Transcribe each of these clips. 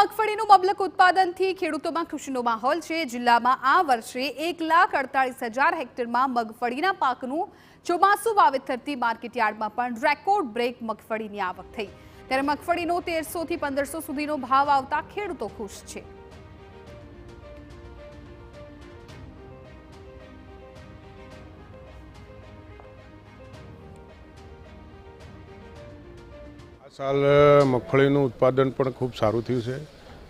મગફળીનું મબલક ઉત્પાદનથી ખેડૂતોમાં ખુશીનો માહોલ છે। જિલ્લામાં આ વર્ષે 1,48,000 હેક્ટરમાં મગફળીના પાકનું ચોમાસુ વાવેતરથી માર્કેટયાર્ડમાં પણ રેકોર્ડ બ્રેક મગફળીની આવક થઈ। ત્યારે મગફળીનો 1,300 થી 1,500 સુધીનો ભાવ આવતા ખેડૂતો ખુશ છે। साल मगफळीનું ઉત્પાદન પણ ખૂબ સારું થયું છે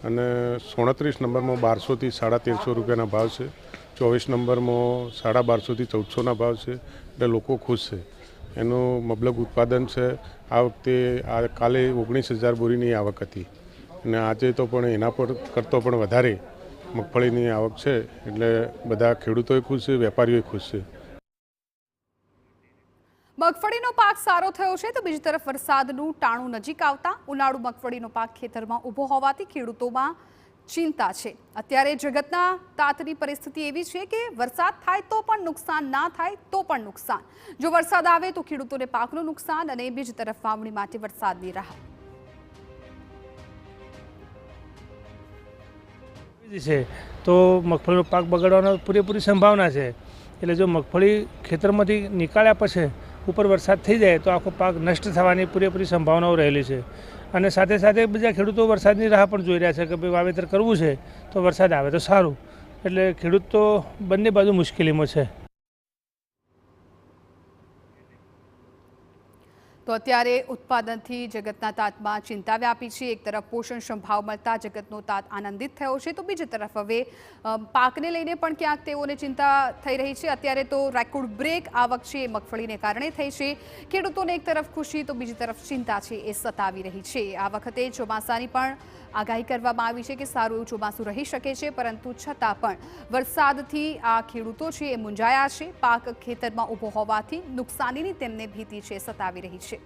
અને 37 નંબરમાં 1200 થી 1350 રૂપિયાના ભાવ છે। 24 નંબરમાં 1250 થી 1400ના ભાવ છે। એટલે લોકો ખુશ છે। એનું મબલક ઉત્પાદન છે। આ વખતે કાલે 19,000 બોરીની આવક હતી અને આજે તો પણ એના પર કરતો પણ વધારે મગફળીની આવક છે। એટલે બધા ખેડૂતોય ખુશ છે, વેપારીઓય ખુશ છે। મગફળીનો પાક સારો થયો છે તો બીજી તરફ વરસાદનું ટાણું નજીક આવતા ઉનાળુ મગફળીનો પાક ખેતરમાં ઊભો હોવાથી ખેડૂતોમાં ચિંતા છે। અત્યારે જગતના તાતની પરિસ્થિતિ એવી છે કે વરસાદ થાય તો પણ નુકસાન, ના થાય તો પણ નુકસાન। જો વરસાદ આવે તો ખેડૂતોને પાકનું નુકસાન અને બીજી તરફ વાવણી માટે વરસાદની રાહ છે તો મગફળીનો પાક બગડવાનો પૂરેપૂરી સંભાવના છે। એટલે જો મગફળી ખેતરમાંથી નીકાળ્યા પછી ઉપર વરસાદ થઈ જાય તો આખો પાક નષ્ટ થવાની પૂરેપૂરી સંભાવનાઓ રહેલી છે। અને સાથે સાથે બીજા ખેડૂતો વરસાદની રાહ પણ જોઈ રહ્યા છે કે ભાઈ વાવેતર કરવું છે તો વરસાદ આવે તો સારું। એટલે ખેડૂત તો બંને બાજુ મુશ્કેલીમાં છે। તો અત્યારે ઉત્પાદનથી જગતના તાતમાં ચિંતા વ્યાપી છે। એક તરફ પોષણક્ષમ ભાવ મળતા જગતનો તાત આનંદિત થયો છે તો બીજી તરફ હવે પાકને લઈને પણ ક્યાંક તેઓને ચિંતા થઈ રહી છે। અત્યારે તો રેકોર્ડ બ્રેક આવક છે એ મગફળીને કારણે થઈ છે। ખેડૂતોને એક તરફ ખુશી તો બીજી તરફ ચિંતા છે એ સતાવી રહી છે। આ વખતે ચોમાસાની પણ આગાહી કરવામાં આવી છે કે સારું એવું ચોમાસું રહી શકે છે, પરંતુ છતાં પણ વરસાદથી આ ખેડૂતો છે એ મૂંઝાયા છે। પાક ખેતરમાં ઊભો હોવાથી નુકસાનીની તેમને ભીતિ છે સતાવી રહી છે।